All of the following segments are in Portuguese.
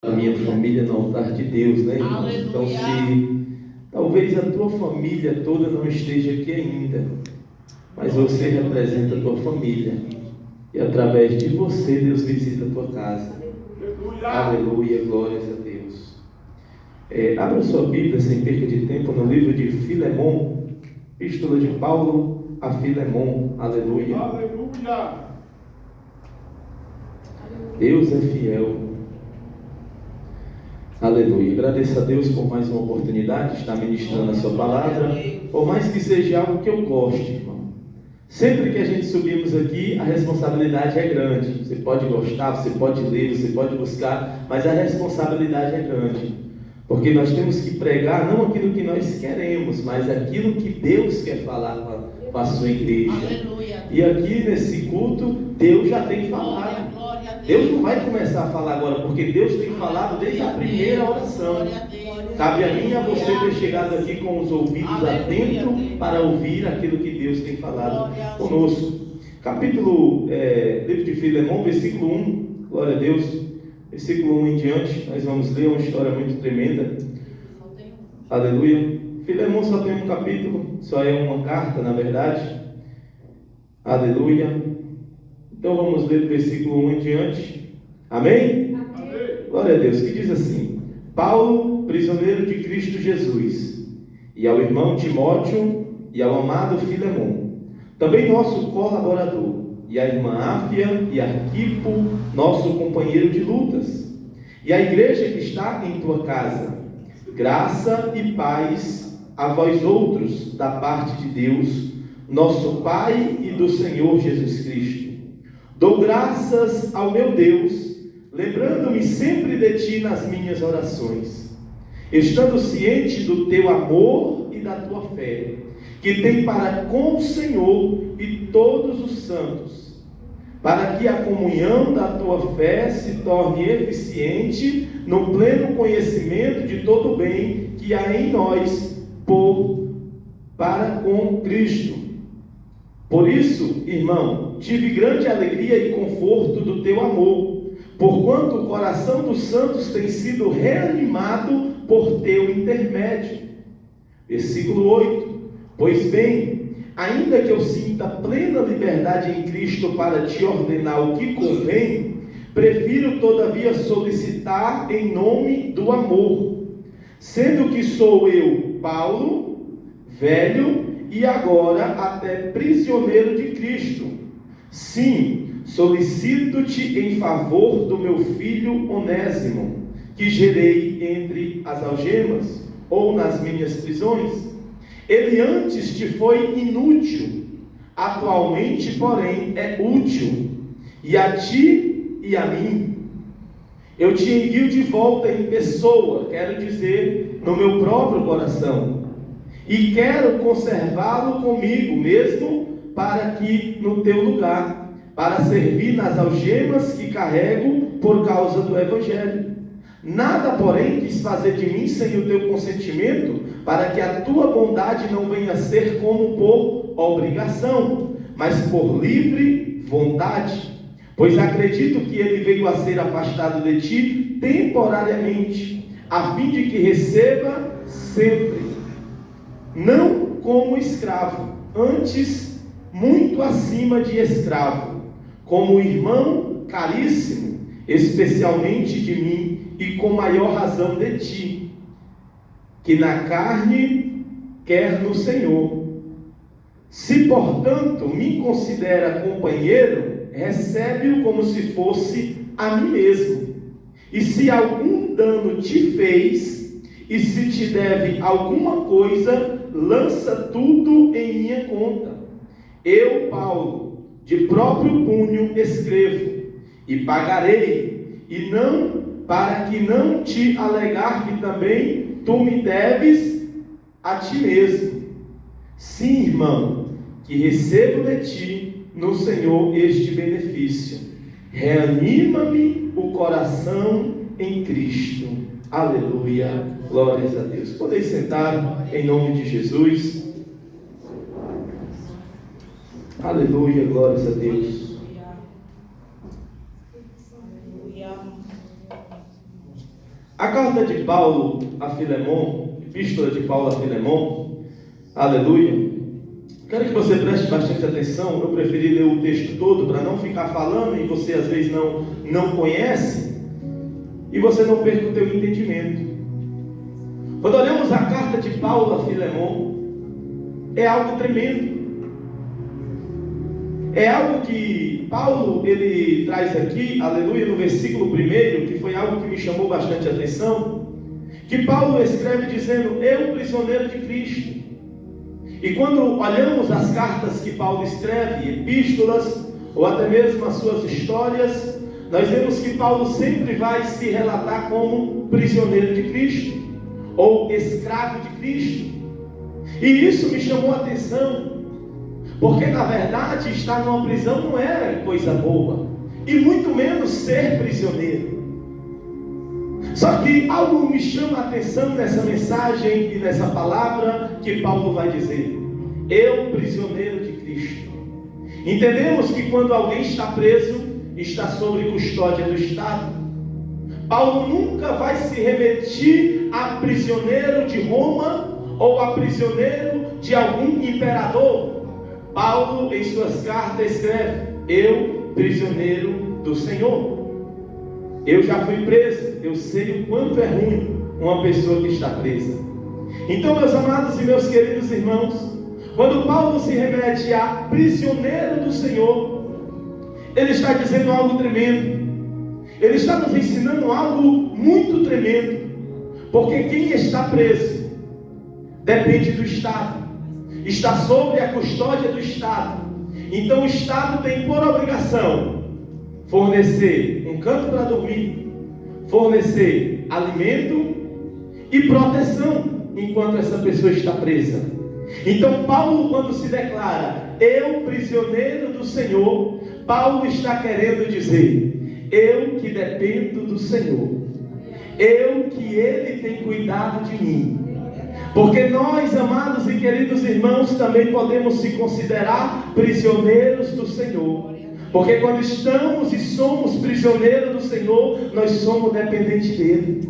a minha família no altar de Deus, né, irmão? Aleluia. Então, se talvez a tua família toda não esteja aqui ainda, mas você representa a tua família, e através de você Deus visita a tua casa. Aleluia, glórias a Deus. Abra sua Bíblia sem perca de tempo no livro de Filemon, epístola de Paulo a Filemon. Aleluia. Aleluia. Deus é fiel. Aleluia. Agradeço a Deus por mais uma oportunidade de estar ministrando a sua palavra, por mais que seja algo que eu goste, irmão. Sempre que a gente subimos aqui, a responsabilidade é grande. Você pode gostar, você pode ler, você pode buscar, mas a responsabilidade é grande. Porque nós temos que pregar não aquilo que nós queremos, mas aquilo que Deus quer falar com a sua igreja. Aleluia. E aqui nesse culto, Deus já tem falado. Glória a Deus. Deus não vai começar a falar agora, porque Deus tem falado desde a primeira oração. Glória a Deus. Cabe a mim e a você ter chegado aqui com os ouvidos atentos para ouvir aquilo que Deus tem falado conosco. Capítulo, livro de Filemon, versículo 1, glória a Deus. Versículo 1 em diante, nós vamos ler uma história muito tremenda. Aleluia. Filemon só tem um capítulo, só é uma carta, na verdade. Aleluia. Então vamos ler do versículo 1 em diante. Amém? Amém. Glória a Deus, que diz assim: Paulo, prisioneiro de Cristo Jesus, e ao irmão Timóteo e ao amado Filemon, também nosso colaborador, e à irmã Áfia e Arquipo, nosso companheiro de lutas, e à igreja que está em tua casa, graça e paz a vós outros, da parte de Deus, nosso Pai e do Senhor Jesus Cristo. Dou graças ao meu Deus, lembrando-me sempre de ti nas minhas orações, estando ciente do teu amor e da tua fé, que tem para com o Senhor e todos os santos, para que a comunhão da tua fé se torne eficiente no pleno conhecimento de todo o bem que há em nós para com Cristo. Por isso, irmão, tive grande alegria e conforto do teu amor, porquanto o coração dos santos tem sido reanimado por teu intermédio. Versículo 8. Pois bem, ainda que eu sinta plena liberdade em Cristo para te ordenar o que convém, prefiro todavia solicitar em nome do amor, sendo que sou eu, Paulo, velho e agora até prisioneiro de Cristo. Sim, solicito-te em favor do meu filho Onésimo, que gerei entre as algemas ou nas minhas prisões. Ele antes te foi inútil, atualmente, porém, é útil, e a ti e a mim. Eu te envio de volta em pessoa, quero dizer, no meu próprio coração, e quero conservá-lo comigo mesmo, para que no teu lugar, para servir nas algemas que carrego por causa do Evangelho. Nada, porém, quis fazer de mim sem o teu consentimento, para que a tua bondade não venha a ser como por obrigação, mas por livre vontade. Pois acredito que ele veio a ser afastado de ti temporariamente, a fim de que receba sempre, não como escravo, antes muito acima de escravo, como irmão caríssimo, especialmente de mim, e com maior razão de ti, que na carne quer no Senhor. Se, portanto, me considera companheiro, recebe-o como se fosse a mim mesmo. E se algum dano te fez, e se te deve alguma coisa, lança tudo em minha conta. Eu, Paulo, de próprio punho escrevo, e pagarei, e não para que não te alegar que também tu me deves a ti mesmo. Sim, irmão, que recebo de ti no Senhor este benefício. Reanima-me o coração em Cristo. Aleluia, glórias a Deus. Podem sentar em nome de Jesus. Aleluia, glórias a Deus. A carta de Paulo a Filemon, epístola de Paulo a Filemon, aleluia. Quero que você preste bastante atenção. Eu preferi ler o texto todo para não ficar falando e você às vezes não conhece e você não perca o teu entendimento. Quando olhamos a carta de Paulo a Filemon, é algo tremendo. É algo que Paulo, ele traz aqui, aleluia, no versículo 1, que foi algo que me chamou bastante a atenção, que Paulo escreve dizendo: eu, prisioneiro de Cristo. E quando olhamos as cartas que Paulo escreve, epístolas, ou até mesmo as suas histórias, nós vemos que Paulo sempre vai se relatar como prisioneiro de Cristo, ou escravo de Cristo. E isso me chamou a atenção, porque na verdade estar numa prisão não é coisa boa, e muito menos ser prisioneiro. Só que algo me chama a atenção nessa mensagem e nessa palavra que Paulo vai dizer: eu, prisioneiro de Cristo. Entendemos que quando alguém está preso, está sob custódia do Estado. Paulo nunca vai se remeter a prisioneiro de Roma ou a prisioneiro de algum imperador. Paulo, em suas cartas, escreve: eu, prisioneiro do Senhor. Eu já fui preso, eu sei o quanto é ruim uma pessoa que está presa. Então, meus amados e meus queridos irmãos, quando Paulo se remete a prisioneiro do Senhor, ele está dizendo algo tremendo. Ele está nos ensinando algo muito tremendo, porque quem está preso depende do Estado, está sob a custódia do Estado. Então o Estado tem por obrigação fornecer um canto para dormir, fornecer alimento e proteção enquanto essa pessoa está presa. Então Paulo, quando se declara eu, prisioneiro do Senhor, Paulo está querendo dizer: eu que dependo do Senhor, eu que Ele tem cuidado de mim. Porque nós, amados e queridos irmãos, também podemos se considerar prisioneiros do Senhor. Porque quando estamos e somos prisioneiros do Senhor, nós somos dependentes dEle.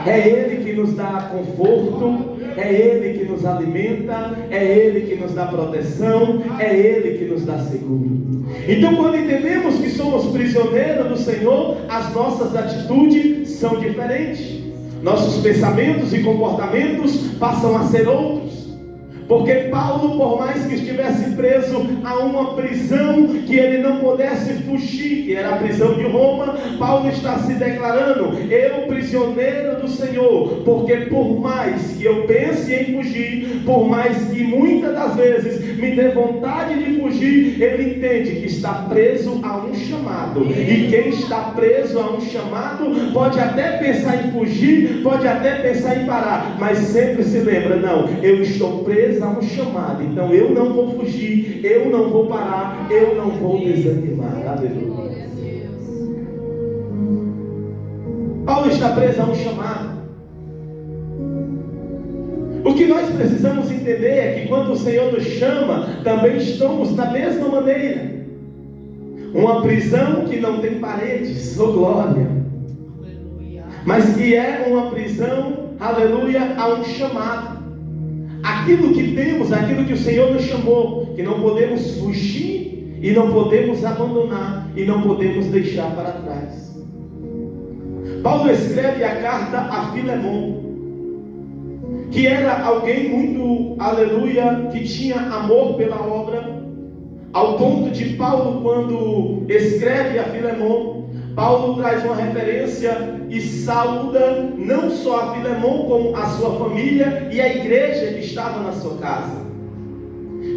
É Ele que nos dá conforto, é Ele que nos alimenta, é Ele que nos dá proteção, é Ele que nos dá seguro. Então, quando entendemos que somos prisioneiros do Senhor, as nossas atitudes são diferentes. Nossos pensamentos e comportamentos passam a ser outros. Porque Paulo, por mais que estivesse preso a uma prisão que ele não pudesse fugir, que era a prisão de Roma, Paulo está se declarando: eu, prisioneiro do Senhor. Porque por mais que eu pense em fugir, por mais que muitas das vezes me dê vontade de fugir, ele entende que está preso a um chamado. E quem está preso a um chamado pode até pensar em fugir, pode até pensar em parar, mas sempre se lembra: não, eu estou preso a um chamado, então eu não vou fugir, eu não vou parar, eu não vou desanimar. Aleluia. Paulo está preso a um chamado. O que nós precisamos entender é que quando o Senhor nos chama, também estamos da mesma maneira. Uma prisão que não tem paredes, oh glória, mas que é uma prisão, aleluia, a um chamado. Aquilo que temos, aquilo que o Senhor nos chamou, que não podemos fugir e não podemos abandonar e não podemos deixar para trás. Paulo escreve a carta a Filemon, que era alguém muito, aleluia, que tinha amor pela obra, ao ponto de Paulo, quando escreve a Filemon, Paulo traz uma referência e saúda não só a Filemon, como a sua família e a igreja que estava na sua casa.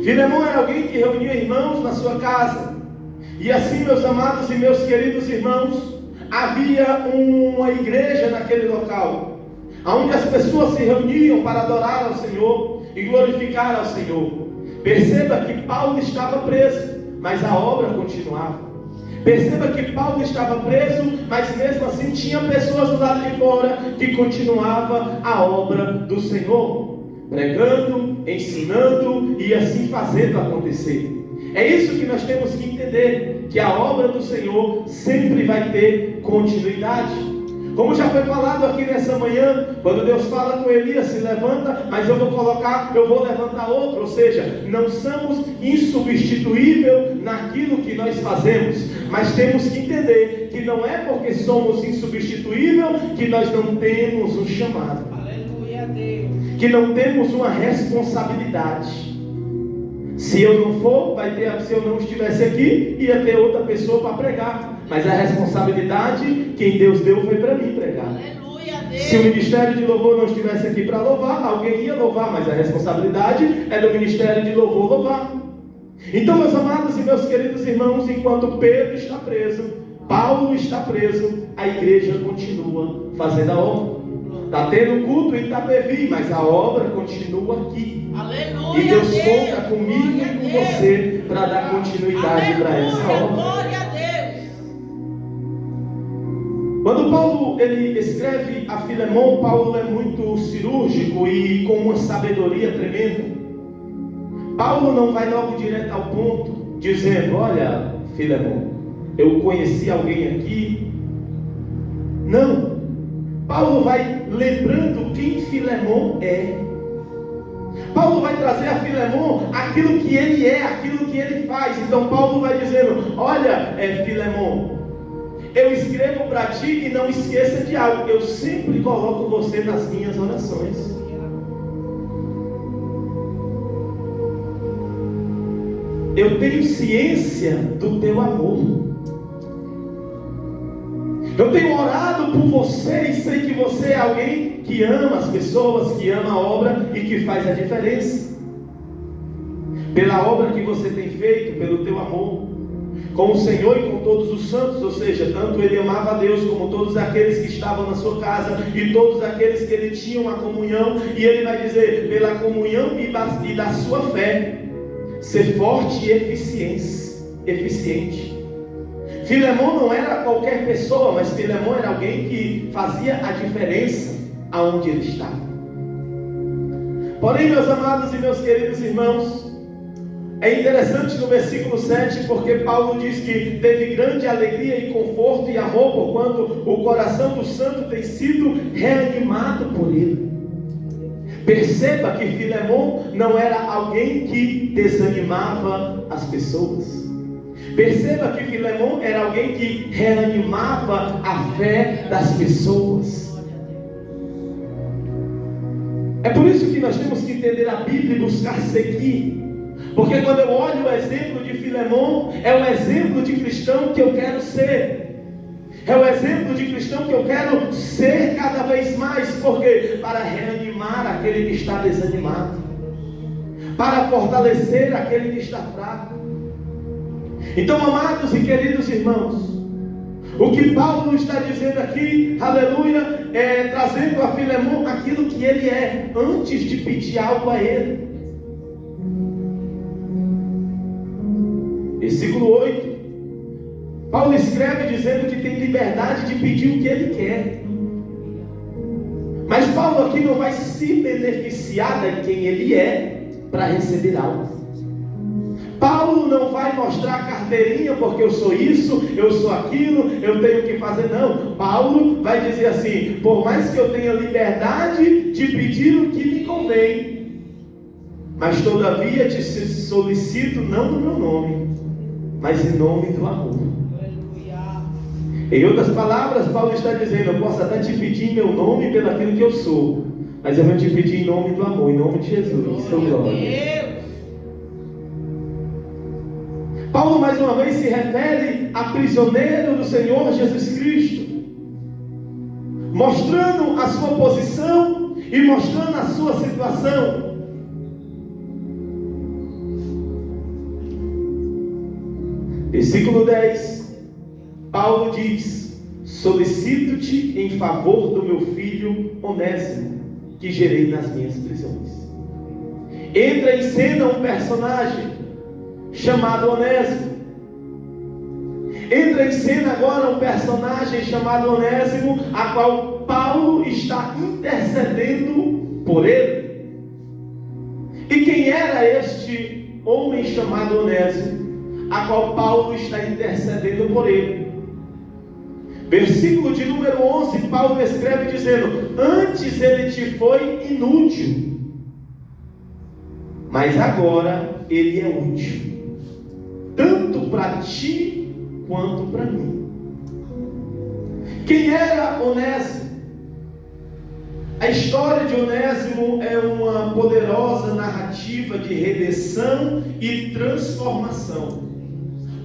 Filemon era alguém que reunia irmãos na sua casa. E assim, meus amados e meus queridos irmãos, havia uma igreja naquele local, onde as pessoas se reuniam para adorar ao Senhor e glorificar ao Senhor. Perceba que Paulo estava preso, mas a obra continuava. Perceba que Paulo estava preso, mas mesmo assim tinha pessoas do lado de fora que continuava a obra do Senhor, pregando, ensinando e assim fazendo acontecer. É isso que nós temos que entender, que a obra do Senhor sempre vai ter continuidade. Como já foi falado aqui nessa manhã, quando Deus fala com Elias, se levanta, mas eu vou levantar outro. Ou seja, não somos insubstituíveis naquilo que nós fazemos, mas temos que entender que não é porque somos insubstituíveis que nós não temos um chamado, que não temos uma responsabilidade. Se eu não for, se eu não estivesse aqui, ia ter outra pessoa para pregar. Mas a responsabilidade, quem Deus deu, foi para mim pregar. Aleluia, se o ministério de louvor não estivesse aqui para louvar, alguém ia louvar, mas a responsabilidade é do ministério de louvor louvar. Então, meus amados e meus queridos irmãos, enquanto Pedro está preso, Paulo está preso, a igreja continua fazendo a obra. Está tendo culto em Itapevi, mas a obra continua aqui. Aleluia, e Deus conta comigo e com você para dar continuidade para essa obra. Glória a Deus. Quando Paulo ele escreve a Filemon, Paulo é muito cirúrgico e com uma sabedoria tremenda. Paulo não vai logo direto ao ponto, dizendo: olha, Filemon, eu conheci alguém aqui. Não. Paulo vai lembrando quem Filemon é. Paulo vai trazer a Filemon aquilo que ele é, aquilo que ele faz. Então Paulo vai dizendo: olha, Filemon, eu escrevo para ti e não esqueça de algo. Eu sempre coloco você nas minhas orações. Eu tenho ciência do teu amor. Eu tenho orado por você e sei que você é alguém que ama as pessoas, que ama a obra e que faz a diferença. Pela obra que você tem feito, pelo teu amor com o Senhor e com todos os santos. Ou seja, tanto ele amava a Deus como todos aqueles que estavam na sua casa e todos aqueles que ele tinha uma comunhão. E ele vai dizer: pela comunhão e da sua fé, ser forte e eficiente. Filemon não era qualquer pessoa, mas Filemon era alguém que fazia a diferença aonde ele estava. Porém, meus amados e meus queridos irmãos, é interessante no versículo 7, porque Paulo diz que teve grande alegria e conforto e amor, porquanto o coração do santo tem sido reanimado por ele. Perceba que Filemon não era alguém que desanimava as pessoas. Perceba que Filemon era alguém que reanimava a fé das pessoas. É por isso que nós temos que entender a Bíblia e buscar seguir. Porque quando eu olho o exemplo de Filemon, é o exemplo de cristão que eu quero ser. É o exemplo de cristão que eu quero ser cada vez mais. Porque para reanimar aquele que está desanimado, para fortalecer aquele que está fraco. Então, amados e queridos irmãos, o que Paulo está dizendo aqui, aleluia, é trazendo a Filemon aquilo que ele é, antes de pedir algo a ele. Versículo 8, Paulo escreve dizendo que tem liberdade de pedir o que ele quer. Mas Paulo aqui não vai se beneficiar de quem ele é para receber algo. Paulo não vai mostrar a carteirinha porque eu sou isso, eu sou aquilo, eu tenho que fazer. Não, Paulo vai dizer assim: por mais que eu tenha liberdade de pedir o que me convém, mas todavia te solicito não no meu nome, mas em nome do amor. Em outras palavras, Paulo está dizendo: eu posso até te pedir em meu nome pelo aquilo que eu sou, mas eu vou te pedir em nome do amor, em nome de Jesus. Seu glória. Paulo mais uma vez se refere a prisioneiro do Senhor Jesus Cristo, mostrando a sua posição e mostrando a sua situação. Versículo 10, Paulo diz: solicito-te em favor do meu filho Onésimo, que gerei nas minhas prisões. Entra em cena um personagem chamado Onésimo. Entra em cena agora um personagem chamado Onésimo, a qual Paulo está intercedendo por ele. E quem era este homem chamado Onésimo, a qual Paulo está intercedendo por ele? Versículo de número 11, Paulo escreve dizendo: antes ele te foi inútil, mas agora ele é útil, tanto para ti quanto para mim. Quem era Onésimo? A história de Onésimo é uma poderosa narrativa de redenção e transformação,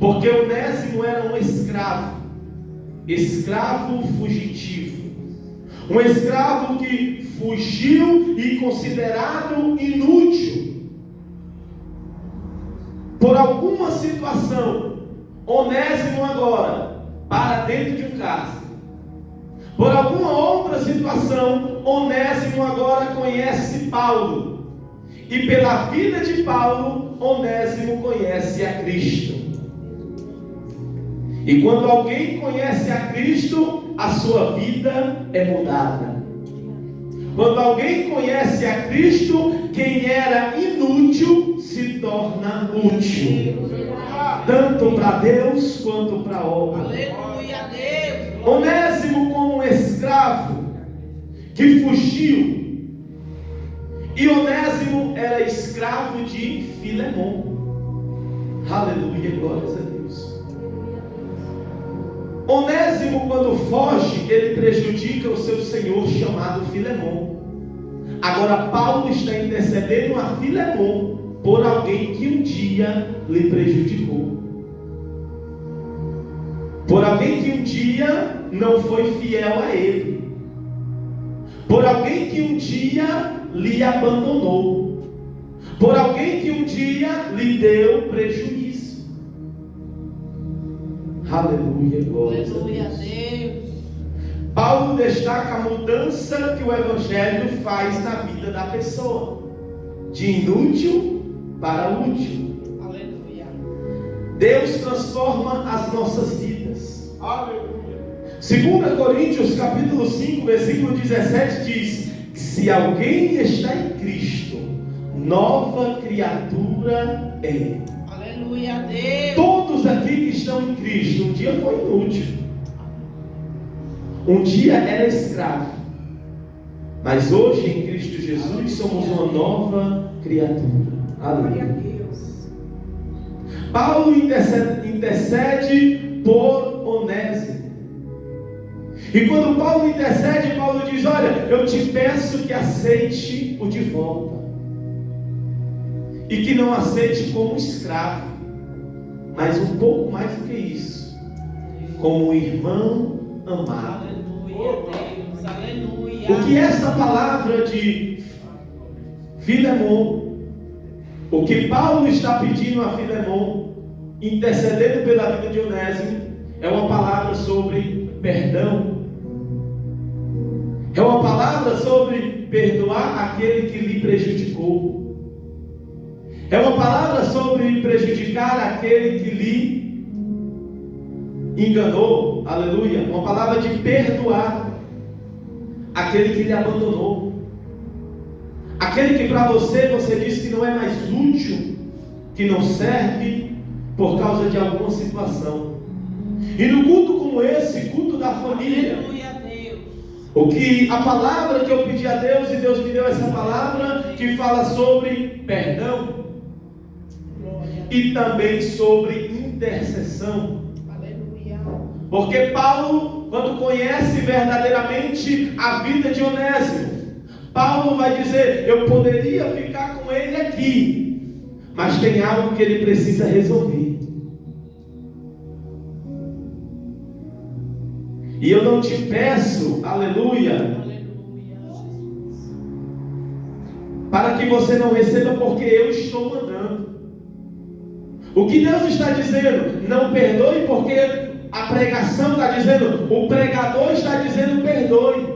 porque Onésimo era um escravo fugitivo, um escravo que fugiu e considerado inútil por alguma situação. Onésimo agora para dentro de um cárcere. Por alguma outra situação, Onésimo agora conhece Paulo, e pela vida de Paulo, Onésimo conhece a Cristo. E quando alguém conhece a Cristo, a sua vida é mudada. Quando alguém conhece a Cristo, quem era inútil se torna útil, tanto para Deus quanto para a obra. Aleluia a Deus. Onésimo, como um escravo que fugiu, e Onésimo era escravo de Filemon. Aleluia, glórias a Deus. Onésimo, quando foge, ele prejudica o seu senhor chamado Filemon. Agora Paulo está intercedendo a Filemon por alguém que um dia lhe prejudicou, por alguém que um dia não foi fiel a ele, por alguém que um dia lhe abandonou, por alguém que um dia lhe deu prejuízo. Aleluia, glória a Deus. Paulo destaca a mudança que o Evangelho faz na vida da pessoa, de inútil para útil. Aleluia. Deus transforma as nossas vidas. Aleluia. 2 Coríntios capítulo 5, versículo 17 diz: se alguém está em Cristo, nova criatura é. Aleluia a Deus. Todos aqui que estão em Cristo, um dia foi inútil, um dia era escravo, mas hoje em Cristo Jesus somos uma nova criatura. Aleluia. Paulo intercede por Onésimo. E quando Paulo intercede, Paulo diz: olha, eu te peço que aceite o de volta, e que não aceite como escravo, mas um pouco mais do que isso, como um irmão amado. Aleluia, Deus, aleluia. O que essa palavra de Filemon, o que Paulo está pedindo a Filemon, intercedendo pela vida de Onésimo, é uma palavra sobre perdão, é uma palavra sobre perdoar aquele que lhe prejudicou, é uma palavra sobre prejudicar aquele que lhe enganou. Aleluia. Uma palavra de perdoar aquele que lhe abandonou, aquele que para você diz que não é mais útil, que não serve por causa de alguma situação. E no culto como esse, culto da família, Aleluia a Deus. o que a palavra que eu pedi a Deus, e Deus me deu essa palavra que fala sobre perdão e também sobre intercessão. Aleluia. Porque Paulo, quando conhece verdadeiramente a vida de Onésimo, Paulo vai dizer: eu poderia ficar com ele aqui, mas tem algo que ele precisa resolver. E eu não te peço, aleluia, para que você não receba, porque eu estou mandando. O que Deus está dizendo, não perdoe, porque a pregação está dizendo, o pregador está dizendo perdoe.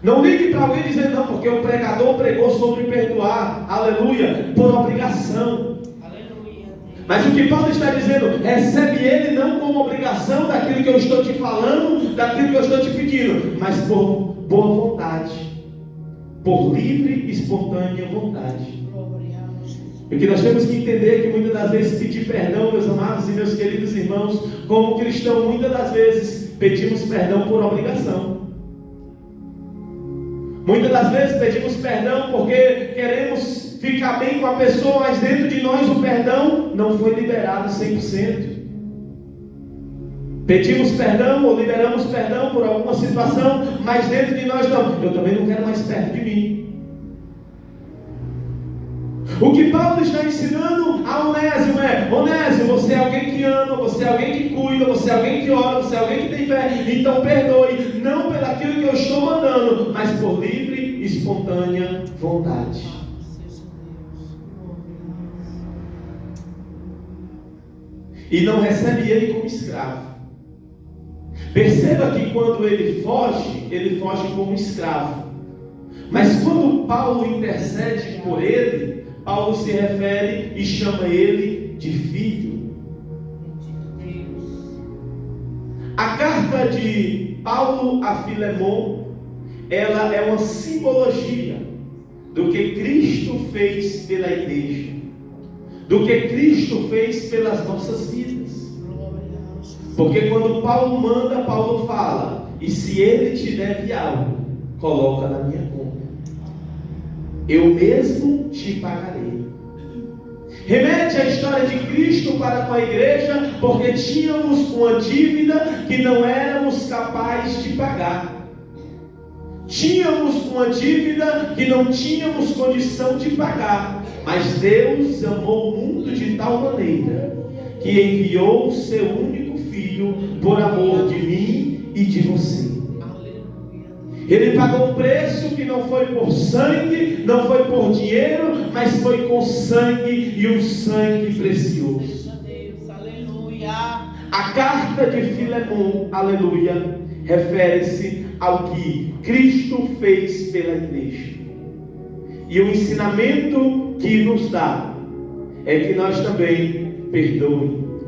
Não ligue para alguém dizendo não, porque o pregador pregou sobre perdoar, aleluia, por obrigação. Aleluia. Mas o que Paulo está dizendo, recebe ele não como obrigação daquilo que eu estou te falando, daquilo que eu estou te pedindo, mas por boa vontade, por livre e espontânea vontade. E o que nós temos que entender é que muitas das vezes pedir perdão, meus amados e meus queridos irmãos, como cristão, muitas das vezes pedimos perdão por obrigação. Muitas das vezes pedimos perdão porque queremos ficar bem com a pessoa, mas dentro de nós o perdão não foi liberado 100%. Pedimos perdão ou liberamos perdão por alguma situação, mas dentro de nós não. Eu também não quero mais perto de mim. O que Paulo está ensinando a Onésimo é: Onésimo, você é alguém que ama, você é alguém que cuida, você é alguém que ora, você é alguém que tem fé. Então perdoe, não pelo aquilo que eu estou mandando, mas por livre e espontânea vontade. E não recebe ele como escravo. Perceba que quando ele foge como escravo. Mas quando Paulo intercede por ele, Paulo se refere e chama ele de filho. A carta de Paulo a Filemon, ela é uma simbologia do que Cristo fez pela igreja, do que Cristo fez pelas nossas vidas. Porque quando Paulo manda, Paulo fala: e se ele te deve algo, coloca na minha conta, eu mesmo te pagarei. Remete à história de Cristo para com a igreja, porque tínhamos uma dívida que não éramos capazes de pagar. Tínhamos uma dívida que não tínhamos condição de pagar, mas Deus amou o mundo de tal maneira que enviou o seu único Filho por amor de mim e de você. Ele pagou um preço que não foi por sangue, não foi por dinheiro, mas foi com sangue, e um sangue precioso. A carta de Filemon, aleluia, refere-se ao que Cristo fez pela igreja. E o ensinamento que nos dá é que nós também perdoemos,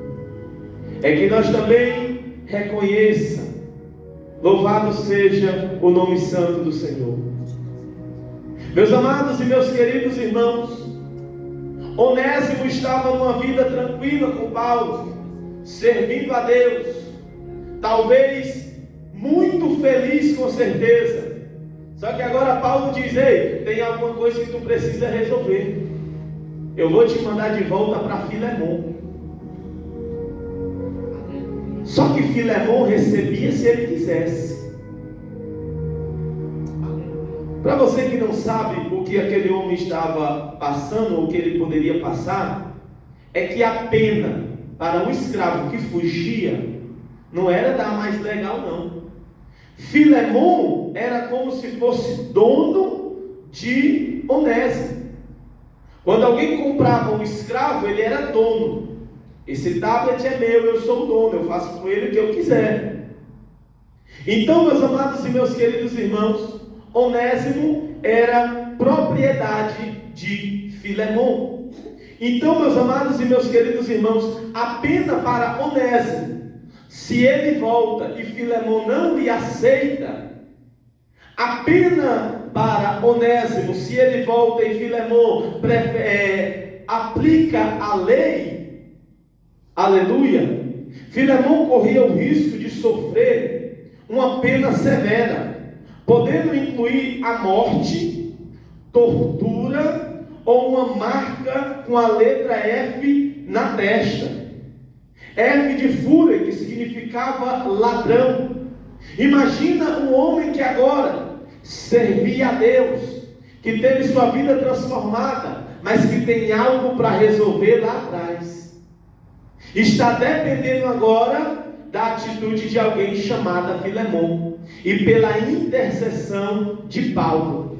é que nós também reconheça. Louvado seja o nome santo do Senhor. Meus amados e meus queridos irmãos, Onésimo estava numa vida tranquila com Paulo, servindo a Deus, talvez muito feliz, com certeza. Só que agora Paulo diz: ei, tem alguma coisa que tu precisa resolver. Eu vou te mandar de volta para Filemon. Só que Filemon recebia se ele quisesse. Para você que não sabe o que aquele homem estava passando, ou o que ele poderia passar, é que a pena para um escravo que fugia não era da mais legal, não. Filemon era como se fosse dono de Onésimo. Quando alguém comprava um escravo, ele era dono. Esse tablet é meu, eu sou o dono, eu faço com ele o que eu quiser. Então, meus amados e meus queridos irmãos, Onésimo era propriedade de Filemon. Então, meus amados e meus queridos irmãos, a pena para Onésimo, se ele volta e Filemon não lhe aceita, a pena para Onésimo, se ele volta e Filemon aplica a lei, aleluia, Filemon corria o risco de sofrer uma pena severa, podendo incluir a morte, tortura ou uma marca com a letra F na testa. F de fúria, que significava ladrão. Imagina um homem que agora servia a Deus, que teve sua vida transformada, mas que tem algo para resolver lá atrás. Está dependendo agora da atitude de alguém chamada Filemon, e pela intercessão de Paulo.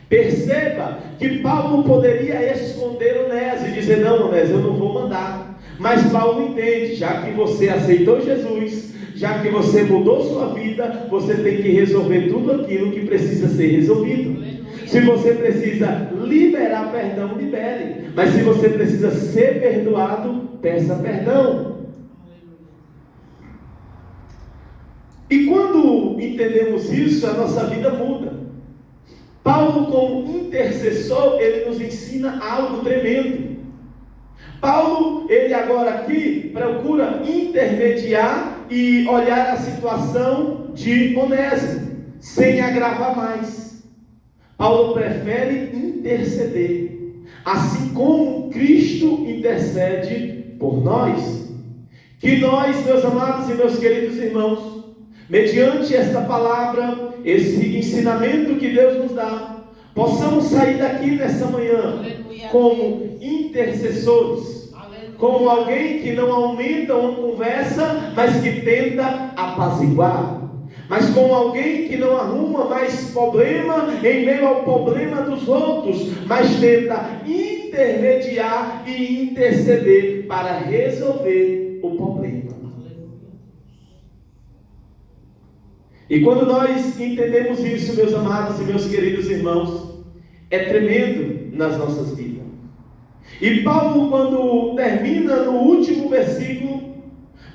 Perceba que Paulo poderia esconder Onésimo e dizer: não, Onésimo, eu não vou mandar. Mas Paulo entende: já que você aceitou Jesus, já que você mudou sua vida, você tem que resolver tudo aquilo que precisa ser resolvido. Se você precisa liberar perdão, libere. Mas se você precisa ser perdoado, peça perdão. E quando entendemos isso, a nossa vida muda. Paulo, como intercessor, ele nos ensina algo tremendo. Paulo, ele agora aqui procura intermediar e olhar a situação de Onésimo, sem agravar mais. Paulo prefere interceder, assim como Cristo intercede por nós. Que nós, meus amados e meus queridos irmãos, mediante esta palavra, esse ensinamento que Deus nos dá, possamos sair daqui nessa manhã como intercessores, como alguém que não aumenta uma conversa, mas que tenta apaziguar, mas como alguém que não arruma mais problema em meio ao problema dos outros, mas tenta intermediar e interceder para resolver o problema. E quando nós entendemos isso, meus amados e meus queridos irmãos, é tremendo nas nossas vidas. E Paulo, quando termina no último versículo,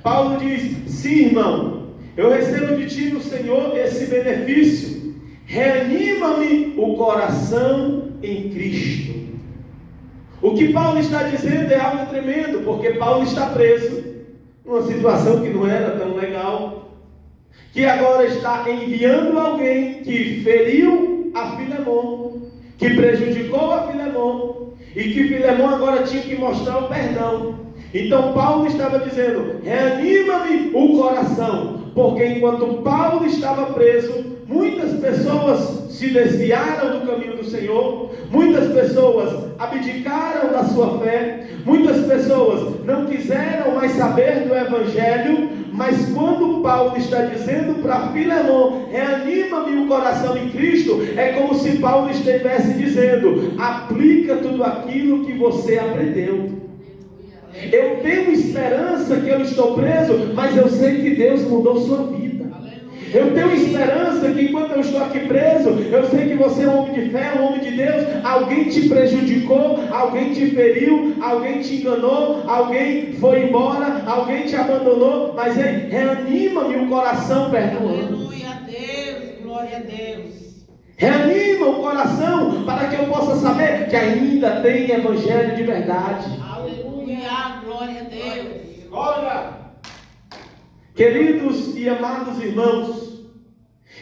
Paulo diz: sim, irmão, eu recebo de ti no Senhor esse benefício, reanima-me o coração em Cristo. O que Paulo está dizendo é algo tremendo, porque Paulo está preso numa situação que não era tão legal, que agora está enviando alguém que feriu a Filemon, que prejudicou a Filemon, e que Filemon agora tinha que mostrar o perdão. Então Paulo estava dizendo: reanima-me o coração, porque enquanto Paulo estava preso, muitas pessoas se desviaram do caminho do Senhor, muitas pessoas abdicaram da sua fé, muitas pessoas não quiseram mais saber do Evangelho. Mas quando Paulo está dizendo para Filemon: reanima-me o coração em Cristo, é como se Paulo estivesse dizendo: aplica tudo aquilo que você aprendeu. Eu tenho esperança que eu estou preso, mas eu sei que Deus mudou sua vida. Eu tenho esperança que enquanto eu estou aqui preso, eu sei que você é um homem de fé, um homem de Deus. Alguém te prejudicou, alguém te feriu, alguém te enganou, alguém foi embora, alguém te abandonou, mas ei, reanima-me o coração perdoando. Aleluia a Deus, glória a Deus. Reanima o coração para que eu possa saber que ainda tem evangelho de verdade. Aleluia, glória a Deus. Olha, queridos e amados irmãos,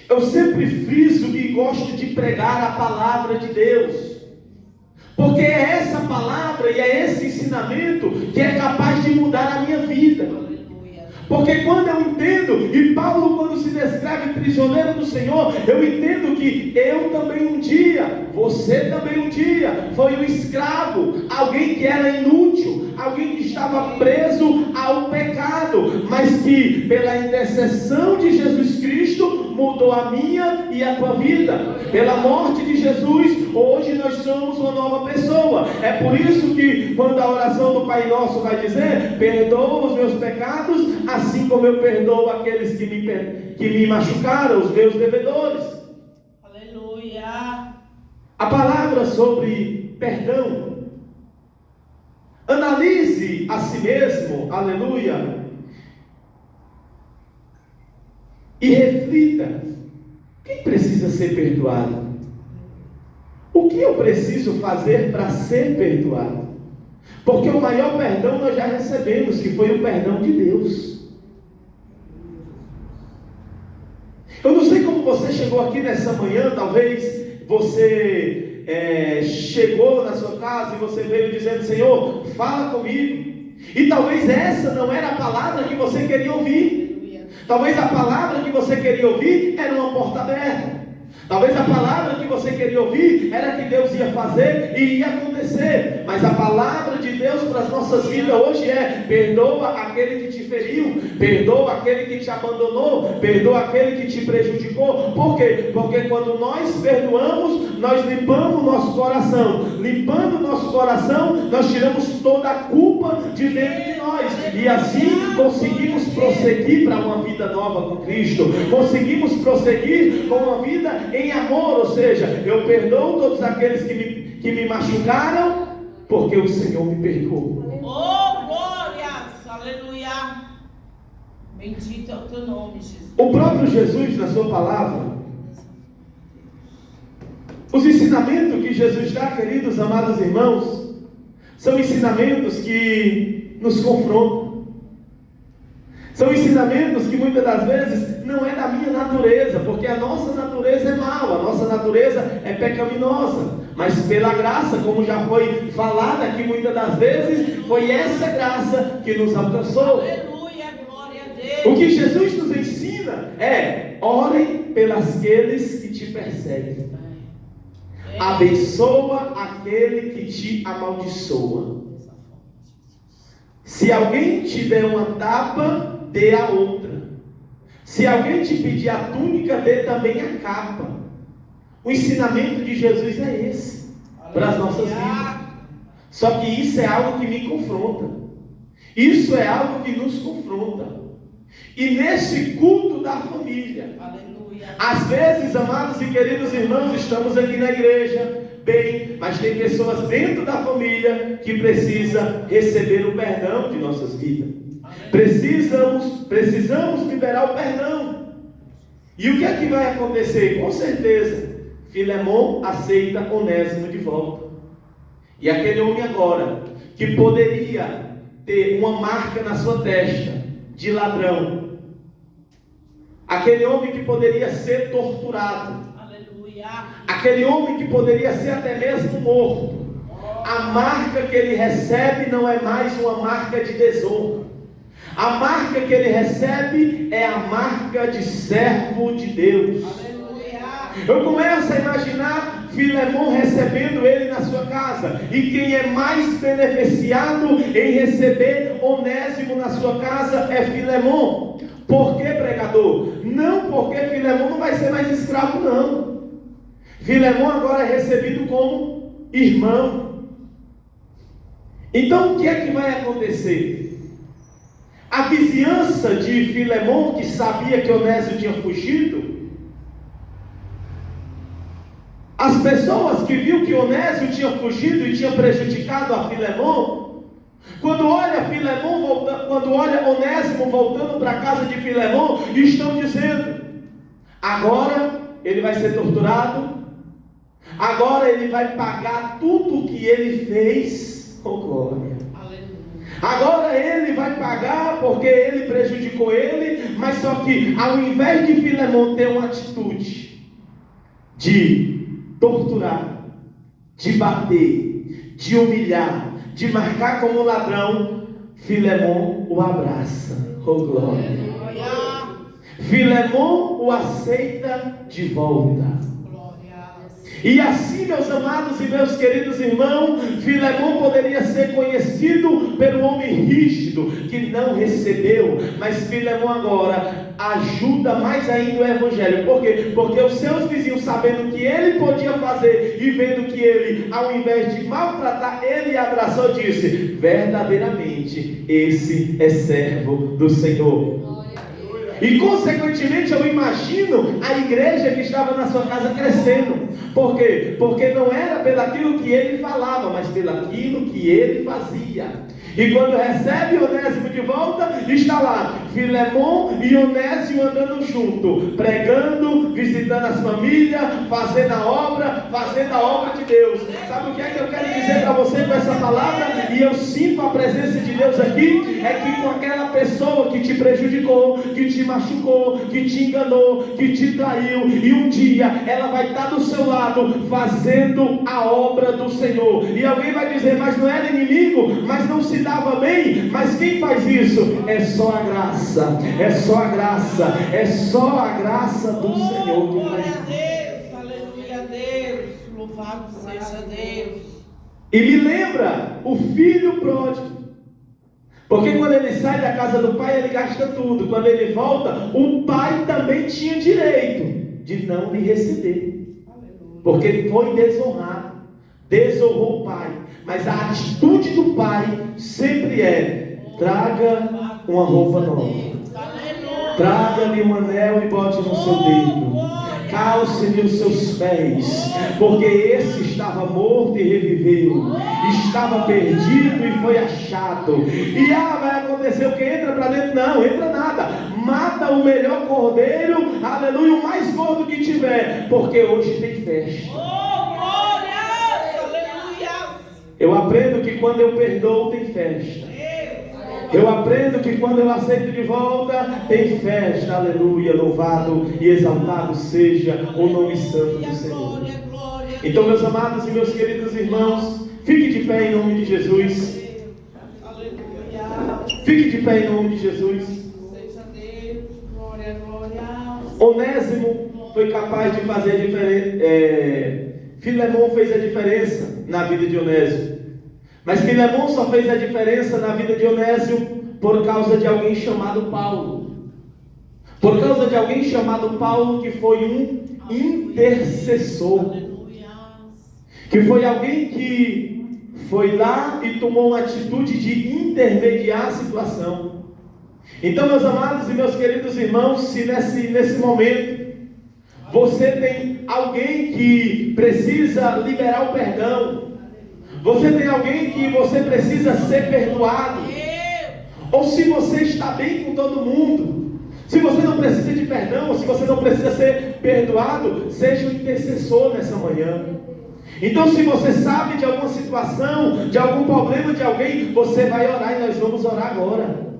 eu sempre friso e gosto de pregar a palavra de Deus, porque é essa palavra e é esse ensinamento que é capaz de mudar a minha vida. Porque quando eu entendo, e Paulo quando se descreve prisioneiro do Senhor, eu entendo que eu também um dia, você também um dia, foi um escravo, alguém que era inútil, alguém que estava preso ao pecado, mas que pela intercessão de Jesus Cristo, mudou a minha e a tua vida. Pela morte de Jesus, hoje nós somos uma nova pessoa. É por isso que quando a oração do Pai Nosso vai dizer: perdoa os meus pecados, assim como eu perdoo aqueles que me machucaram, os meus devedores. Aleluia. A palavra sobre perdão. Analise a si mesmo, aleluia, e reflita: quem precisa ser perdoado? O que eu preciso fazer para ser perdoado? Porque o maior perdão nós já recebemos, que foi o perdão de Deus. Eu não sei como você chegou aqui nessa manhã. Talvez você chegou na sua casa e você veio dizendo: Senhor, fala comigo. E talvez essa não era a palavra que você queria ouvir. Talvez a palavra que você queria ouvir era uma porta aberta. Talvez a palavra que você queria ouvir era que Deus ia fazer e ia acontecer. Mas a palavra de Deus para as nossas vidas hoje é: perdoa aquele que te feriu, perdoa aquele que te abandonou, perdoa aquele que te prejudicou. Por quê? Porque quando nós perdoamos, nós limpamos o nosso coração. Limpando o nosso coração, nós tiramos toda a culpa de dentro de nós. E assim conseguimos prosseguir para uma vida nova com Cristo. Conseguimos prosseguir com uma vida em amor. Ou seja, eu perdoo todos aqueles que me machucaram, porque o Senhor me perdoou. Oh, glórias, aleluia. Bendito é o teu nome, Jesus. O próprio Jesus, na sua palavra, os ensinamentos que Jesus dá, queridos amados irmãos, São ensinamentos que nos confrontam. São ensinamentos que muitas das vezes não é da minha natureza, porque a nossa natureza é mal, a nossa natureza é pecaminosa. Mas pela graça, como já foi falado aqui muitas das vezes, foi essa graça que nos alcançou. Aleluia, glória a Deus. O que Jesus nos ensina é: orem pelos que te perseguem. Abençoa aquele que te amaldiçoa. Se alguém te der uma tapa, dê a outra. Se alguém te pedir a túnica, dê também a capa. O ensinamento de Jesus é esse para as nossas vidas. Só que isso é algo que me confronta. Isso é algo que nos confronta. E nesse culto da família, às vezes, amados e queridos irmãos, estamos aqui na igreja, bem, mas tem pessoas dentro da família que precisam receber o perdão de nossas vidas. Precisamos liberar o perdão. E o que é que vai acontecer? Com certeza, Filemon aceita Onésimo de volta. E aquele homem agora, que poderia ter uma marca na sua testa de ladrão, aquele homem que poderia ser torturado, aquele homem que poderia ser até mesmo morto, a marca que ele recebe não é mais uma marca de desonra. A marca que ele recebe é a marca de servo de Deus. Eu começo a imaginar Filemon recebendo ele na sua casa. E quem é mais beneficiado em receber Onésimo na sua casa é Filemon. Por que, pregador? Não porque Filemon não vai ser mais escravo, não. Filemon agora é recebido como irmão. Então o que é que vai acontecer? A vizinhança de Filemon, que sabia que Onésimo tinha fugido, as pessoas que viram que Onésimo tinha fugido e tinha prejudicado a Filemon, quando olha Onésimo voltando para a casa de Filemon, estão dizendo: agora ele vai ser torturado, agora ele vai pagar tudo o que ele fez. Oh, glória! Agora ele vai pagar porque ele prejudicou ele. Mas só que ao invés de Filemon ter uma atitude de torturar, de bater, de humilhar, de marcar como ladrão, Filemon o abraça. Oh, glória! Filemon o aceita de volta. E assim, meus amados e meus queridos irmãos, Filemon poderia ser conhecido pelo homem rígido, que não recebeu, mas Filemon agora ajuda mais ainda o evangelho. Por quê? Porque os seus vizinhos, sabendo que ele podia fazer e vendo que ele, ao invés de maltratar, ele abraçou, disse: verdadeiramente esse é servo do Senhor. E consequentemente eu imagino a igreja que estava na sua casa crescendo. Por quê? Porque não era pelaquilo que ele falava, mas pelaquilo que ele fazia. E quando recebe Onésimo de volta, está lá Filemon e Onésimo andando junto, pregando, visitando as famílias, fazendo a obra de Deus. Sabe o que é que eu quero dizer para você com essa palavra? E eu sinto a presença de Deus aqui, é que com aquela pessoa que te prejudicou, que te machucou, que te enganou, que te traiu, e um dia ela vai estar do seu lado, fazendo a obra do Senhor. E alguém vai dizer: mas não era inimigo, mas não se dava bem. Mas quem faz isso? É só a graça, é só a graça, é só a graça do Senhor que faz isso. Glória a Deus, aleluia a Deus, louvado seja Deus. E me lembra o filho pródigo, porque quando ele sai da casa do pai, ele gasta tudo. Quando ele volta, o pai também tinha direito de não lhe receber, porque ele foi desonrado, desonrou o pai. Mas a atitude do pai sempre é: traga uma roupa nova, traga-lhe um anel e bote no seu dedo, calce-lhe os seus pés, porque esse estava morto e reviveu, estava perdido e foi achado. E vai acontecer o que? Entra para dentro? Não, entra nada. Mata o melhor cordeiro, aleluia, o mais gordo que tiver, porque hoje tem festa. Eu aprendo que quando eu perdoo tem festa. Eu aprendo que quando eu aceito de volta tem festa. Aleluia, louvado e exaltado seja o nome santo do Senhor. Então, meus amados e meus queridos irmãos, fique de pé em nome de Jesus. Fique de pé em nome de Jesus. Onésimo foi capaz de fazer a diferença. Filemão fez a diferença na vida de Onésimo. Mas Filemão só fez a diferença na vida de Onésimo por causa de alguém chamado Paulo. Por causa de alguém chamado Paulo, que foi um intercessor. Que foi alguém que foi lá e tomou uma atitude de intermediar a situação. Então, meus amados e meus queridos irmãos, se nesse momento você tem alguém que precisa liberar o perdão, você tem alguém que você precisa ser perdoado, ou se você está bem com todo mundo, se você não precisa de perdão, ou se você não precisa ser perdoado, seja um intercessor nessa manhã. Então, se você sabe de alguma situação, de algum problema de alguém, você vai orar e nós vamos orar agora.